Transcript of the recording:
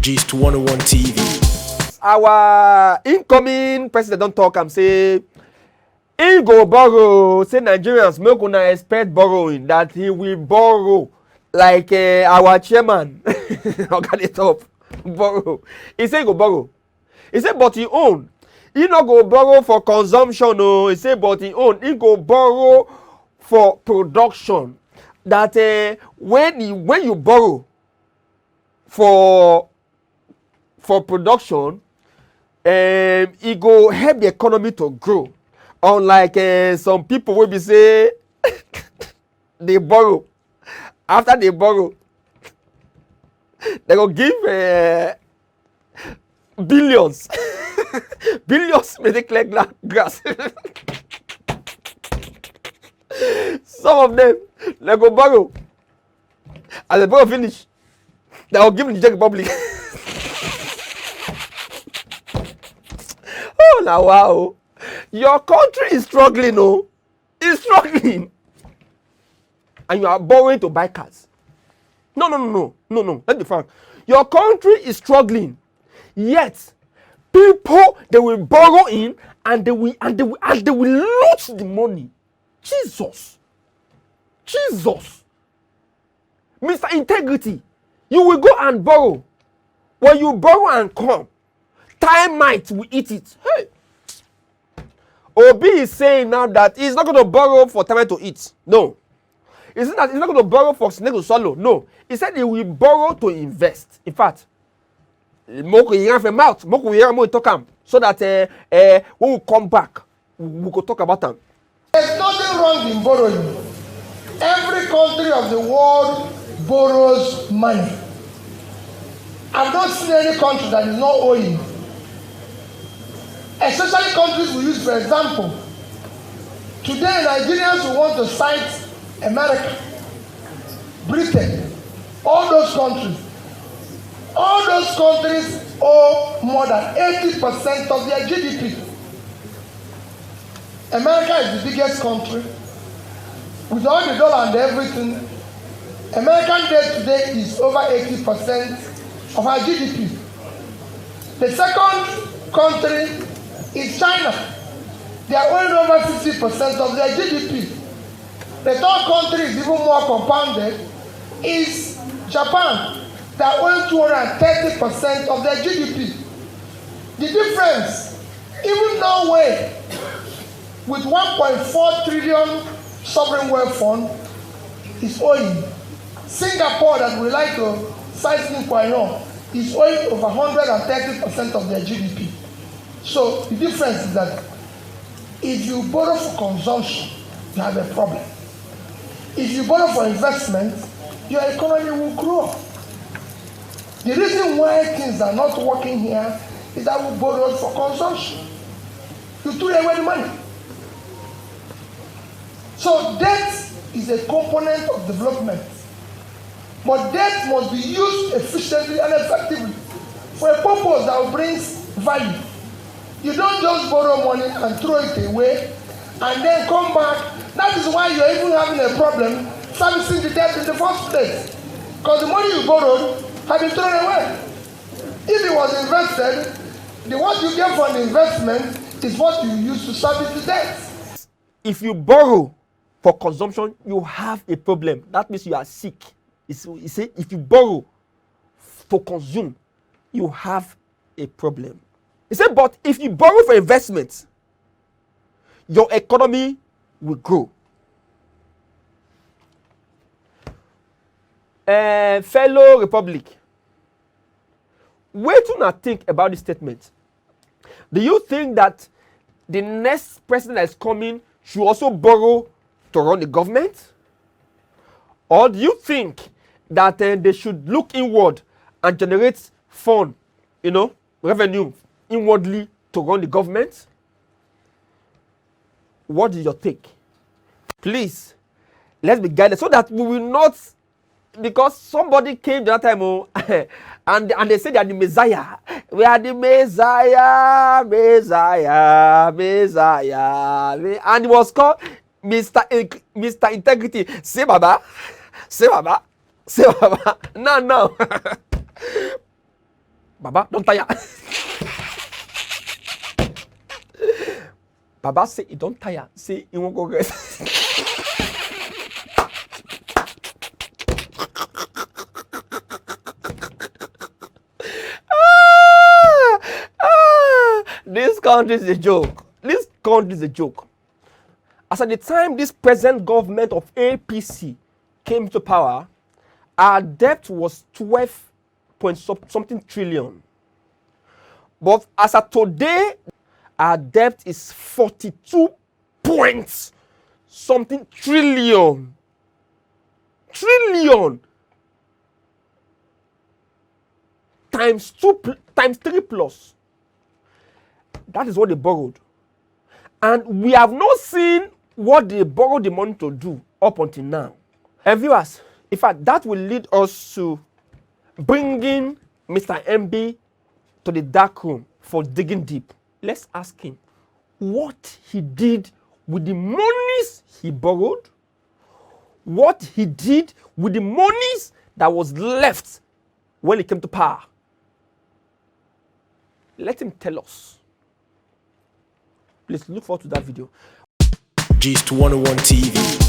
Gist 101 TV. Our incoming president don't talk and say he go borrow. Say Nigerians make una expect borrowing, that he will borrow like our chairman. Oga dey top borrow. He say he go borrow. He say but he own. He not go borrow for consumption. No, he say but he own. He go borrow for production. That when you borrow for production, it go help the economy to grow. Unlike some people will be say they borrow. After they borrow, they go give billions. Billions may they collect grass. Some of them, they go borrow. As they borrow finish, they will give the Czech Republic. Oh, now wow. Your country is struggling, oh. It's struggling. And you are borrowing to buy cars. No. Let's be frank. Your country is struggling. Yet, people, they will borrow in and they will loot the money. Jesus. Mr. Integrity, you will go and borrow. When you borrow and come, time might will eat it. Hey. Obi is saying now that he's not going to borrow for time to eat. No. He's not going to borrow for snake to swallow. No. He said he will borrow to invest. In fact, so that when we come back, we could talk about them. There's nothing wrong in borrowing. Every country of the world borrows money. I've not seen any country that is not owing. Especially countries we use, for example. Today, Nigerians who want to cite America, Britain, all those countries. All those countries owe more than 80% of their GDP. America is the biggest country. With all the dollar and everything, American debt today is over 80% of our GDP. The second country is China. They are owing over 50% of their GDP. The third country is even more compounded, is Japan. They are owing 230% of their GDP. The difference, even Norway, with 1.4 trillion sovereign wealth fund, is owing. Singapore, that we like to cite in Kwainon, is owing over 130% of their GDP. So the difference is that if you borrow for consumption, you have a problem. If you borrow for investment, your economy will grow. The reason why things are not working here is that we borrowed for consumption. You threw away the money. So debt is a component of development. But debt must be used efficiently and effectively for a purpose that brings value. You don't just borrow money and throw it away and then come back. That is why you're even having a problem servicing the debt in the first place. Because the money you borrowed had been thrown away. If it was invested, what you get from the investment is what you use to service the debt. If you borrow for consumption, you have a problem. That means you are sick. He say if you borrow to consume, you have a problem. He said, but if you borrow for investment, your economy will grow. Fellow Republic, what do you not think about this statement? Do you think that the next president that is coming should also borrow to run the government? Or do you think that they should look inward and generate fund, revenue inwardly to run the government? What is your take? Please, let's be guided so that we will not, because somebody came the other time and they said they are the Messiah. We are the Messiah. And it was called Mr. Integrity. Say Baba. No. Baba, don't tire. Baba say he don't tire. Say he won't go rest. This country is a joke. This country is a joke. As at the time this present government of APC came to power, our debt was 12 point something trillion. But as of today, our debt is 42 point something trillion. Trillion times 3 plus. That is what they borrowed. And we have not seen what they borrowed the money to do up until now. And viewers, in fact, that will lead us to bringing Mr. MB to the dark room for digging deep. Let's ask him what he did with the monies he borrowed, what he did with the monies that was left when he came to power. Let him tell us. Please look forward to that video. Gist 101 TV.